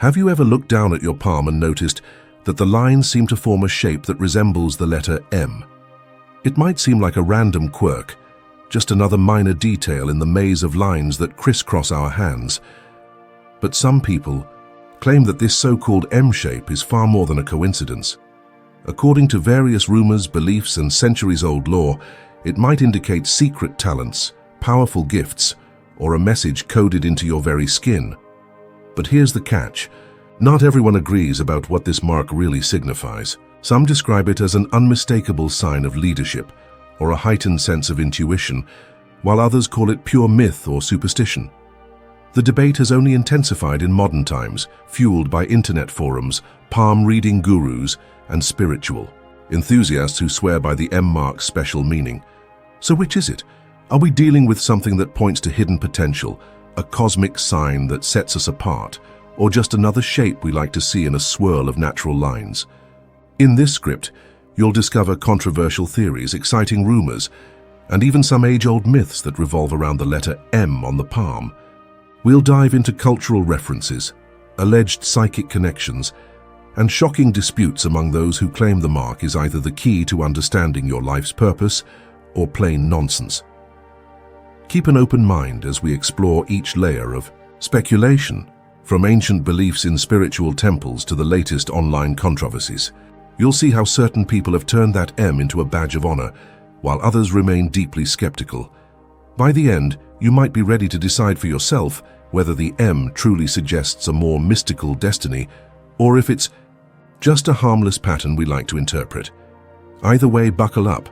Have you ever looked down at your palm and noticed that the lines seem to form a shape that resembles the letter M? It might seem like a random quirk, just another minor detail in the maze of lines that crisscross our hands. But some people claim that this so-called M shape is far more than a coincidence. According to various rumors, beliefs, and centuries-old lore, it might indicate secret talents, powerful gifts, or a message coded into your very skin. But here's the catch. Not everyone agrees about what this mark really signifies. Some describe it as an unmistakable sign of leadership or a heightened sense of intuition, while others call it pure myth or superstition. The debate has only intensified in modern times, fueled by internet forums, palm-reading gurus, and spiritual enthusiasts who swear by the M mark's special meaning. So which is it? Are we dealing with something that points to hidden potential, a cosmic sign that sets us apart, or just another shape we like to see in a swirl of natural lines? In this script, you'll discover controversial theories, exciting rumors, and even some age-old myths that revolve around the letter M on the palm. We'll dive into cultural references, alleged psychic connections, and shocking disputes among those who claim the mark is either the key to understanding your life's purpose or plain nonsense. Keep an open mind as we explore each layer of speculation, from ancient beliefs in spiritual temples to the latest online controversies. You'll see how certain people have turned that M into a badge of honor, while others remain deeply skeptical. By the end, you might be ready to decide for yourself whether the M truly suggests a more mystical destiny, or if it's just a harmless pattern we like to interpret. Either way, buckle up.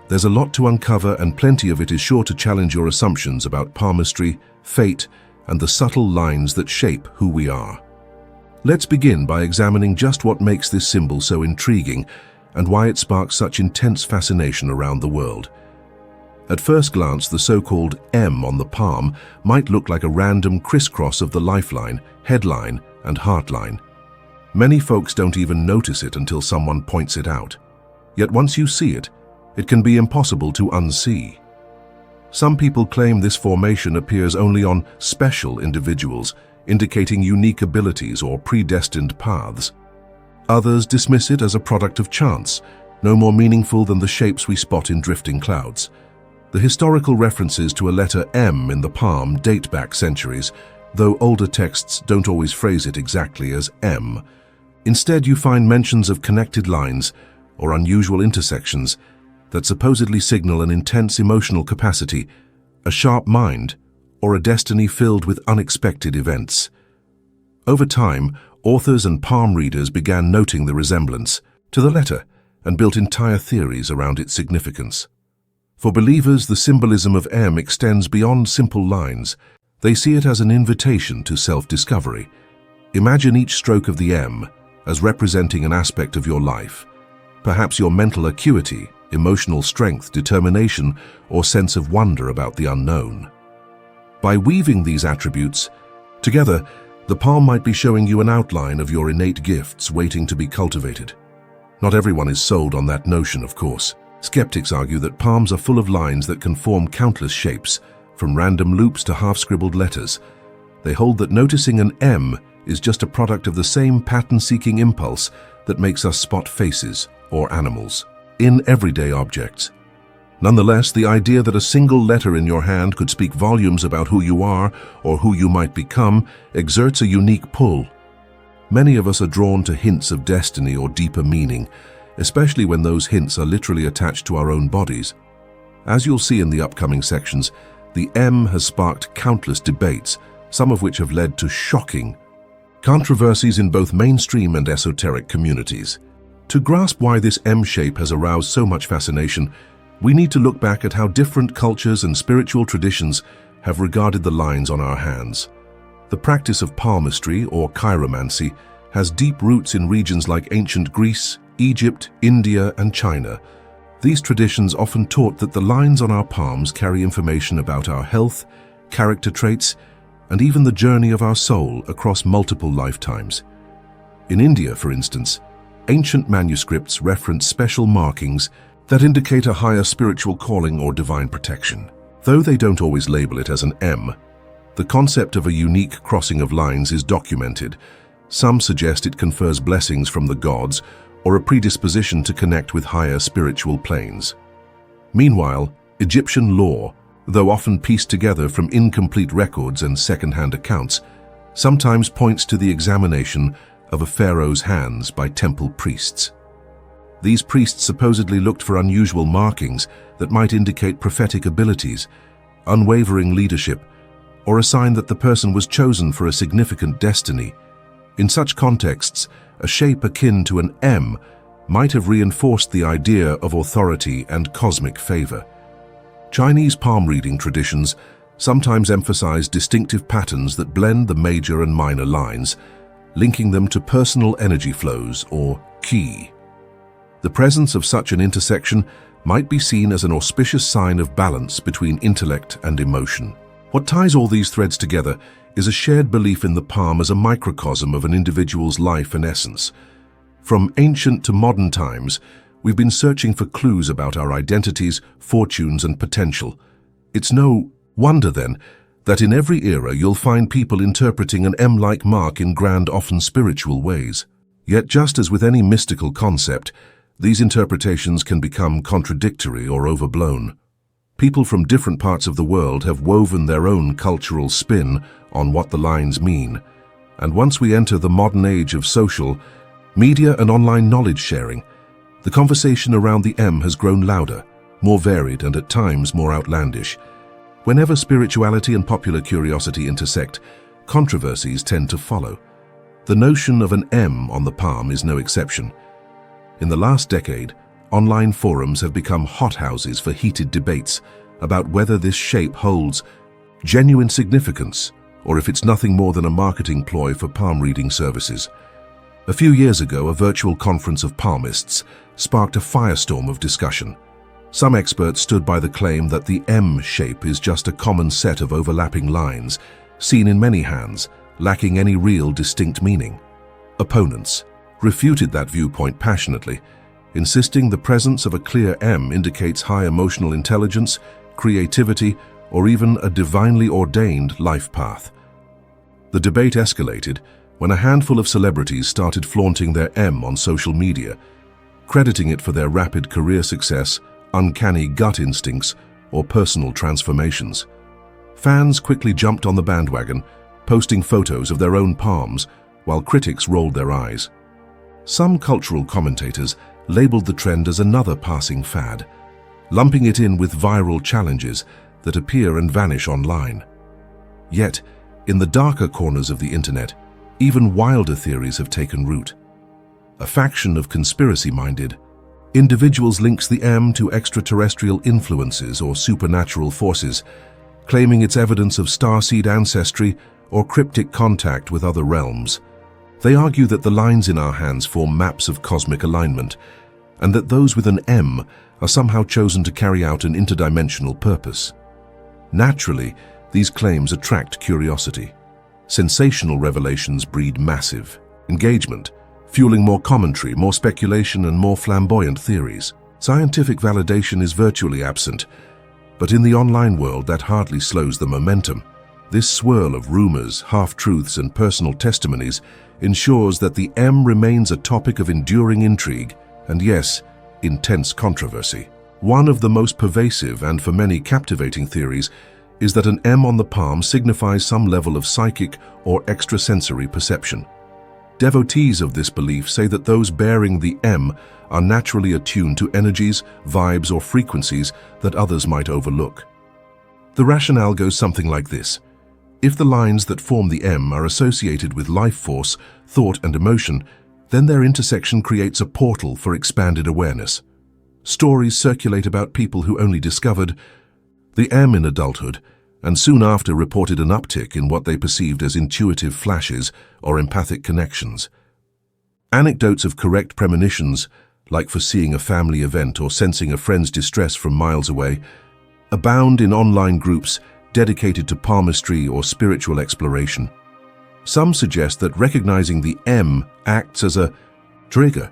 There's a lot to uncover, and plenty of it is sure to challenge your assumptions about palmistry, fate, and the subtle lines that shape who we are. Let's begin by examining just what makes this symbol so intriguing and why it sparks such intense fascination around the world. At first glance, the so-called M on the palm might look like a random crisscross of the lifeline, headline, and heartline. Many folks don't even notice it until someone points it out. Yet once you see it, it can be impossible to unsee. Some people claim this formation appears only on special individuals, indicating unique abilities or predestined paths. Others dismiss it as a product of chance, no more meaningful than the shapes we spot in drifting clouds. The historical references to a letter M in the palm date back centuries, though older texts don't always phrase it exactly as M. Instead, you find mentions of connected lines or unusual intersections that supposedly signal an intense emotional capacity, a sharp mind, or a destiny filled with unexpected events. Over time, authors and palm readers began noting the resemblance to the letter and built entire theories around its significance. For believers, the symbolism of M extends beyond simple lines. They see it as an invitation to self-discovery. Imagine each stroke of the M as representing an aspect of your life, perhaps your mental acuity, emotional strength, determination, or sense of wonder about the unknown. By weaving these attributes together, the palm might be showing you an outline of your innate gifts waiting to be cultivated. Not everyone is sold on that notion, of course. Skeptics argue that palms are full of lines that can form countless shapes, from random loops to half-scribbled letters. They hold that noticing an M is just a product of the same pattern-seeking impulse that makes us spot faces or animals in everyday objects. Nonetheless, the idea that a single letter in your hand could speak volumes about who you are or who you might become exerts a unique pull. Many of us are drawn to hints of destiny or deeper meaning, especially when those hints are literally attached to our own bodies. As you'll see in the upcoming sections, the M has sparked countless debates, some of which have led to shocking controversies in both mainstream and esoteric communities. To grasp why this M shape has aroused so much fascination, we need to look back at how different cultures and spiritual traditions have regarded the lines on our hands. The practice of palmistry, or chiromancy, has deep roots in regions like ancient Greece, Egypt, India, and China. These traditions often taught that the lines on our palms carry information about our health, character traits, and even the journey of our soul across multiple lifetimes. In India, for instance, ancient manuscripts reference special markings that indicate a higher spiritual calling or divine protection. Though they don't always label it as an M, the concept of a unique crossing of lines is documented, Some suggest it confers blessings from the gods or a predisposition to connect with higher spiritual planes. Meanwhile, Egyptian lore, though often pieced together from incomplete records and second-hand accounts, sometimes points to the examination of a pharaoh's hands by temple priests. These priests supposedly looked for unusual markings that might indicate prophetic abilities, unwavering leadership, or a sign that the person was chosen for a significant destiny. In such contexts, a shape akin to an M might have reinforced the idea of authority and cosmic favor. Chinese palm reading traditions sometimes emphasize distinctive patterns that blend the major and minor lines, linking them to personal energy flows or qi. The presence of such an intersection might be seen as an auspicious sign of balance between intellect and emotion. What ties all these threads together is a shared belief in the palm as a microcosm of an individual's life and essence. From ancient to modern times, we've been searching for clues about our identities, fortunes, and potential. It's no wonder, then, that in every era you'll find people interpreting an M-like mark in grand, often spiritual ways. Yet just as with any mystical concept, these interpretations can become contradictory or overblown. People from different parts of the world have woven their own cultural spin on what the lines mean. And once we enter the modern age of social media and online knowledge sharing, the conversation around the M has grown louder, more varied, and at times more outlandish. Whenever spirituality and popular curiosity intersect, controversies tend to follow. The notion of an M on the palm is no exception. In the last decade, online forums have become hothouses for heated debates about whether this shape holds genuine significance or if it's nothing more than a marketing ploy for palm reading services. A few years ago, a virtual conference of palmists sparked a firestorm of discussion. Some experts stood by the claim that the M shape is just a common set of overlapping lines, seen in many hands, lacking any real distinct meaning. Opponents refuted that viewpoint passionately, insisting the presence of a clear M indicates high emotional intelligence, creativity, or even a divinely ordained life path. The debate escalated when a handful of celebrities started flaunting their M on social media, crediting it for their rapid career success, uncanny gut instincts, or personal transformations. Fans quickly jumped on the bandwagon, posting photos of their own palms, while critics rolled their eyes. Some cultural commentators labeled the trend as another passing fad, lumping it in with viral challenges that appear and vanish online. Yet, in the darker corners of the internet, even wilder theories have taken root. A faction of conspiracy-minded individuals links the M to extraterrestrial influences or supernatural forces, claiming it's evidence of starseed ancestry or cryptic contact with other realms. They argue that the lines in our hands form maps of cosmic alignment, and that those with an M are somehow chosen to carry out an interdimensional purpose. Naturally, these claims attract curiosity. Sensational revelations breed massive engagement, fueling more commentary, more speculation, and more flamboyant theories. Scientific validation is virtually absent, but in the online world that hardly slows the momentum. This swirl of rumors, half-truths, and personal testimonies ensures that the M remains a topic of enduring intrigue and, yes, intense controversy. One of the most pervasive and for many captivating theories is that an M on the palm signifies some level of psychic or extrasensory perception. Devotees of this belief say that those bearing the M are naturally attuned to energies, vibes, or frequencies that others might overlook. The rationale goes something like this. If the lines that form the M are associated with life force, thought, and emotion, then their intersection creates a portal for expanded awareness. Stories circulate about people who only discovered the M in adulthood, and soon after reported an uptick in what they perceived as intuitive flashes or empathic connections. Anecdotes of correct premonitions, like foreseeing a family event or sensing a friend's distress from miles away, abound in online groups dedicated to palmistry or spiritual exploration. Some suggest that recognizing the M acts as a trigger,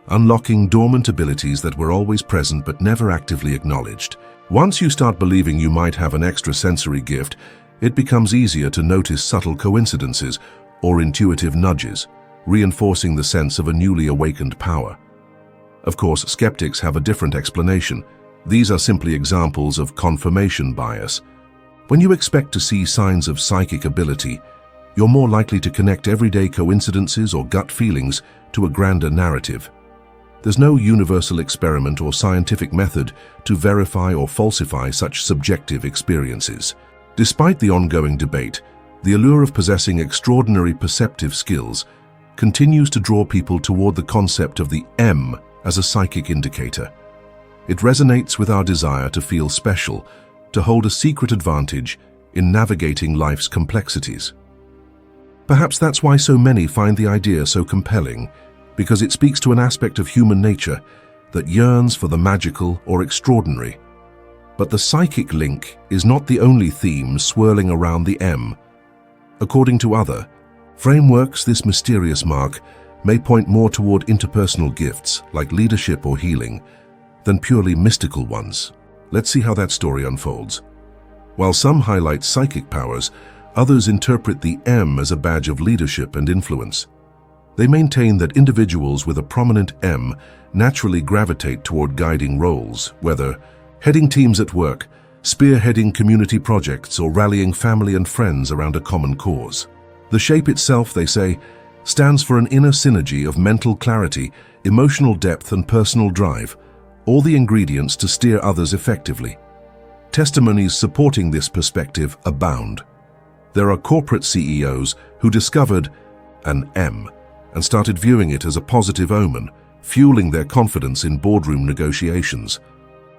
unlocking dormant abilities that were always present but never actively acknowledged. Once you start believing you might have an extrasensory gift, it becomes easier to notice subtle coincidences or intuitive nudges. reinforcing the sense of a newly awakened power. Of course, skeptics have a different explanation. These are simply examples of confirmation bias. When you expect to see signs of psychic ability, you're more likely to connect everyday coincidences or gut feelings to a grander narrative. There's no universal experiment or scientific method to verify or falsify such subjective experiences. Despite the ongoing debate, the allure of possessing extraordinary perceptive skills continues to draw people toward the concept of the M as a psychic indicator. It resonates with our desire to feel special, to hold a secret advantage in navigating life's complexities. Perhaps that's why so many find the idea so compelling, because it speaks to an aspect of human nature that yearns for the magical or extraordinary. But the psychic link is not the only theme swirling around the M. According to other frameworks, this mysterious mark may point more toward interpersonal gifts like leadership or healing than purely mystical ones. Let's see how that story unfolds. While some highlight psychic powers, others interpret the M as a badge of leadership and influence. They maintain that individuals with a prominent M naturally gravitate toward guiding roles, whether heading teams at work, spearheading community projects, or rallying family and friends around a common cause. The shape itself, they say, stands for an inner synergy of mental clarity, emotional depth, and personal drive, all the ingredients to steer others effectively. Testimonies supporting this perspective abound. There are corporate CEOs who discovered an M and started viewing it as a positive omen, fueling their confidence in boardroom negotiations.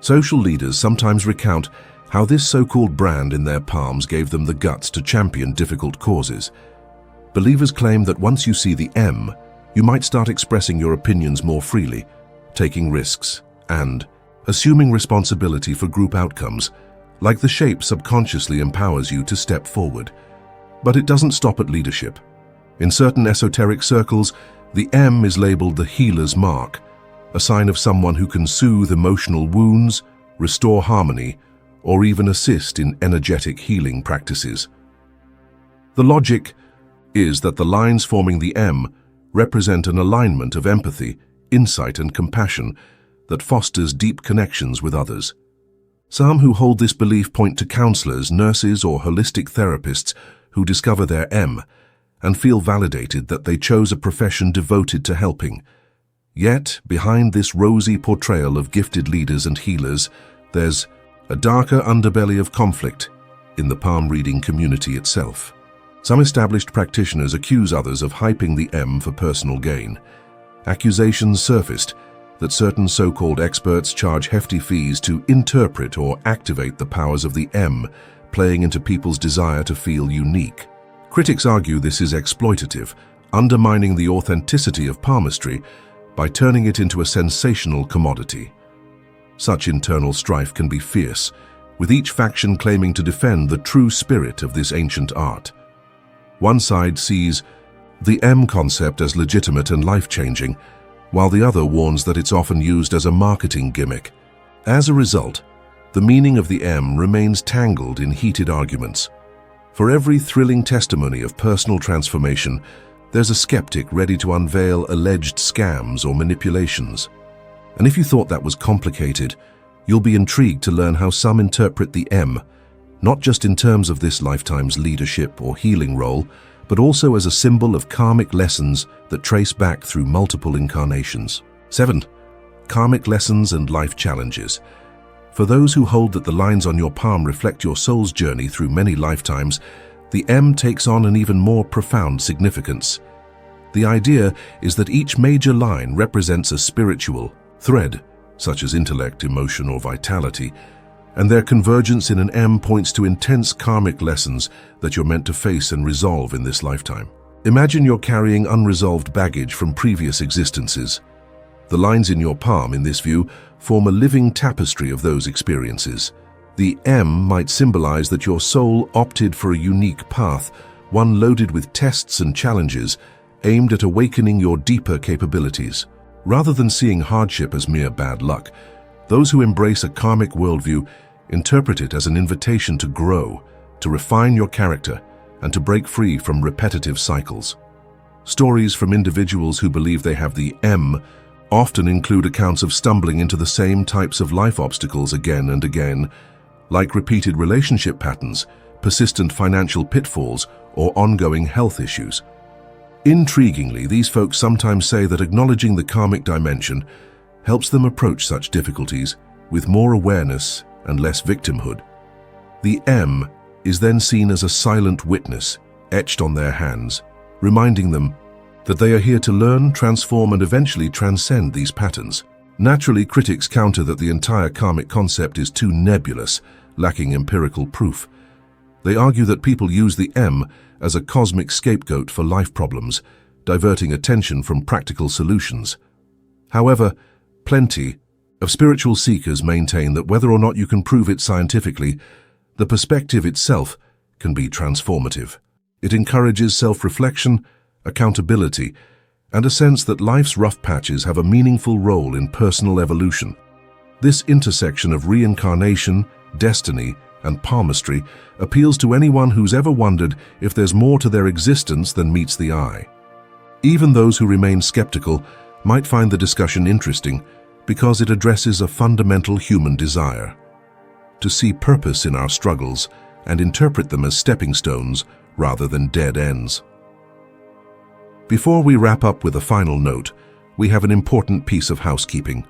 Social leaders sometimes recount how this so-called brand in their palms gave them the guts to champion difficult causes. Believers claim that once you see the M, you might start expressing your opinions more freely, taking risks, and assuming responsibility for group outcomes. Like the shape subconsciously empowers you to step forward. But it doesn't stop at leadership. In certain esoteric circles, the M is labeled the healer's mark, a sign of someone who can soothe emotional wounds, restore harmony, or even assist in energetic healing practices. The logic is that the lines forming the M represent an alignment of empathy, insight, and compassion that fosters deep connections with others. Some who hold this belief point to counselors, nurses, or holistic therapists who discover their M and feel validated that they chose a profession devoted to helping. Yet, behind this rosy portrayal of gifted leaders and healers, there's a darker underbelly of conflict in the palm reading community itself. Some established practitioners accuse others of hyping the M for personal gain. Accusations surfaced that certain so-called experts charge hefty fees to interpret or activate the powers of the M, playing into people's desire to feel unique. Critics argue this is exploitative, undermining the authenticity of palmistry by turning it into a sensational commodity. Such internal strife can be fierce, with each faction claiming to defend the true spirit of this ancient art. One side sees the M concept as legitimate and life-changing, while the other warns that it's often used as a marketing gimmick. As a result, the meaning of the M remains tangled in heated arguments. For every thrilling testimony of personal transformation, there's a skeptic ready to unveil alleged scams or manipulations. And if you thought that was complicated, you'll be intrigued to learn how some interpret the M, not just in terms of this lifetime's leadership or healing role, but also as a symbol of karmic lessons that trace back through multiple incarnations. 7. Karmic lessons and life challenges. For those who hold that the lines on your palm reflect your soul's journey through many lifetimes, the M takes on an even more profound significance. The idea is that each major line represents a spiritual thread, such as intellect, emotion, or vitality, and their convergence in an M points to intense karmic lessons that you're meant to face and resolve in this lifetime. Imagine you're carrying unresolved baggage from previous existences. The lines in your palm, in this view, form a living tapestry of those experiences. The M might symbolize that your soul opted for a unique path, one loaded with tests and challenges, aimed at awakening your deeper capabilities. Rather than seeing hardship as mere bad luck, those who embrace a karmic worldview interpret it as an invitation to grow, to refine your character, and to break free from repetitive cycles. Stories from individuals who believe they have the M often include accounts of stumbling into the same types of life obstacles again and again, like repeated relationship patterns, persistent financial pitfalls, or ongoing health issues. Intriguingly, these folks sometimes say that acknowledging the karmic dimension helps them approach such difficulties with more awareness and less victimhood. The M is then seen as a silent witness etched on their hands, reminding them that they are here to learn, transform, and eventually transcend these patterns. Naturally, critics counter that the entire karmic concept is too nebulous, lacking empirical proof. They argue that people use the M as a cosmic scapegoat for life problems, diverting attention from practical solutions. However, plenty of spiritual seekers maintain that whether or not you can prove it scientifically, the perspective itself can be transformative. It encourages self-reflection, accountability, and a sense that life's rough patches have a meaningful role in personal evolution. This intersection of reincarnation, destiny, and palmistry appeals to anyone who's ever wondered if there's more to their existence than meets the eye. Even those who remain skeptical might find the discussion interesting because it addresses a fundamental human desire: to see purpose in our struggles and interpret them as stepping stones rather than dead ends. Before we wrap up with a final note, we have an important piece of housekeeping.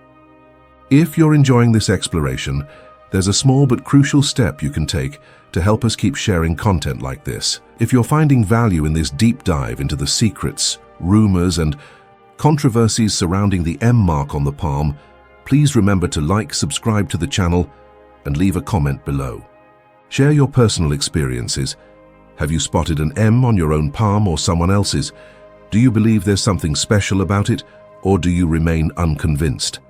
If you're enjoying this exploration, there's a small but crucial step you can take to help us keep sharing content like this. If you're finding value in this deep dive into the secrets, rumors, and controversies surrounding the M mark on the palm, please remember to like, subscribe to the channel, and leave a comment below. Share your personal experiences. Have you spotted an M on your own palm or someone else's? Do you believe there's something special about it, or do you remain unconvinced?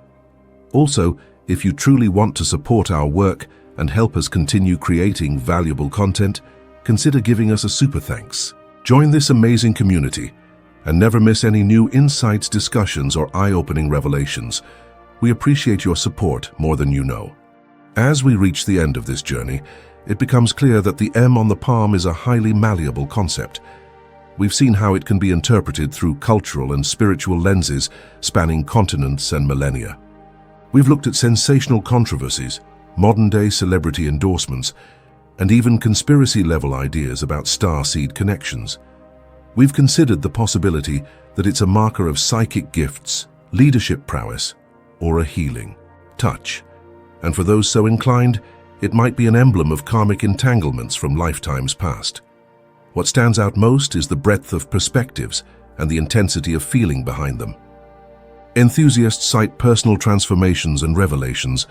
Also, if you truly want to support our work and help us continue creating valuable content, consider giving us a super thanks. Join this amazing community and never miss any new insights, discussions, or eye-opening revelations. We appreciate your support more than you know. As we reach the end of this journey, it becomes clear that the M on the palm is a highly malleable concept. We've seen how it can be interpreted through cultural and spiritual lenses spanning continents and millennia. We've looked at sensational controversies, modern-day celebrity endorsements, and even conspiracy-level ideas about star-seed connections. We've considered the possibility that it's a marker of psychic gifts, leadership prowess, or a healing touch. And for those so inclined, it might be an emblem of karmic entanglements from lifetimes past. What stands out most is the breadth of perspectives and the intensity of feeling behind them. Enthusiasts cite personal transformations and revelations,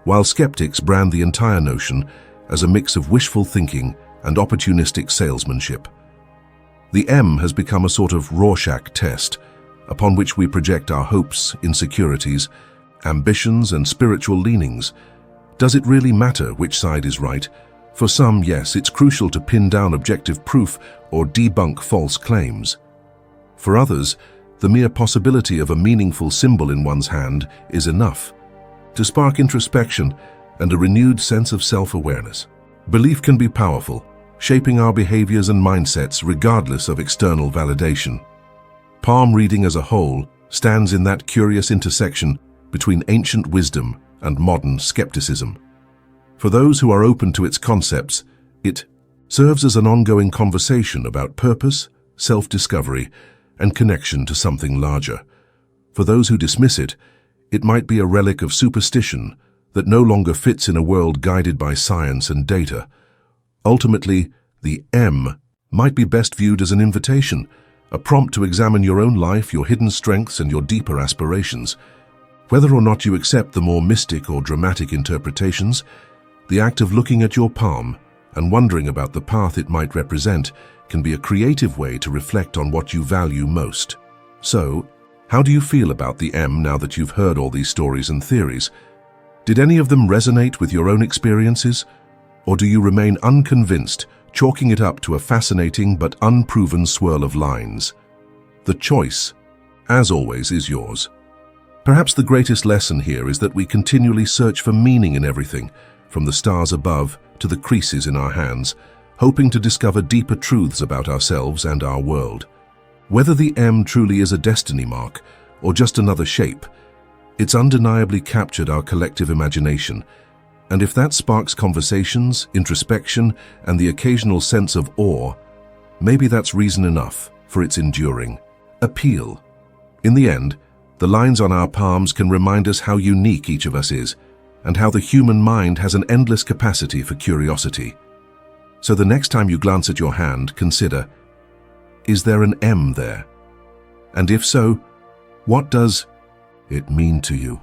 while skeptics brand the entire notion as a mix of wishful thinking and opportunistic salesmanship. The M has become a sort of Rorschach test, upon which we project our hopes, insecurities, ambitions, and spiritual leanings. Does it really matter which side is right? For some, yes, it's crucial to pin down objective proof or debunk false claims. For others, the mere possibility of a meaningful symbol in one's hand is enough to spark introspection and a renewed sense of self-awareness. Belief can be powerful, shaping our behaviors and mindsets regardless of external validation. Palm reading as a whole stands in that curious intersection between ancient wisdom and modern skepticism. For those who are open to its concepts, it serves as an ongoing conversation about purpose, self-discovery, and connection to something larger. For those who dismiss it, it might be a relic of superstition that no longer fits in a world guided by science and data. Ultimately, the M might be best viewed as an invitation, a prompt to examine your own life, your hidden strengths, and your deeper aspirations. Whether or not you accept the more mystic or dramatic interpretations, the act of looking at your palm and wondering about the path it might represent can be a creative way to reflect on what you value most. So, how do you feel about the M now that you've heard all these stories and theories? Did any of them resonate with your own experiences? Or do you remain unconvinced, chalking it up to a fascinating but unproven swirl of lines? The choice, as always, is yours. Perhaps the greatest lesson here is that we continually search for meaning in everything, from the stars above to the creases in our hands, hoping to discover deeper truths about ourselves and our world. Whether the M truly is a destiny mark or just another shape, it's undeniably captured our collective imagination. And if that sparks conversations, introspection, and the occasional sense of awe, maybe that's reason enough for its enduring appeal. In the end, the lines on our palms can remind us how unique each of us is, and how the human mind has an endless capacity for curiosity. So the next time you glance at your hand, consider, is there an M there? And if so, what does it mean to you?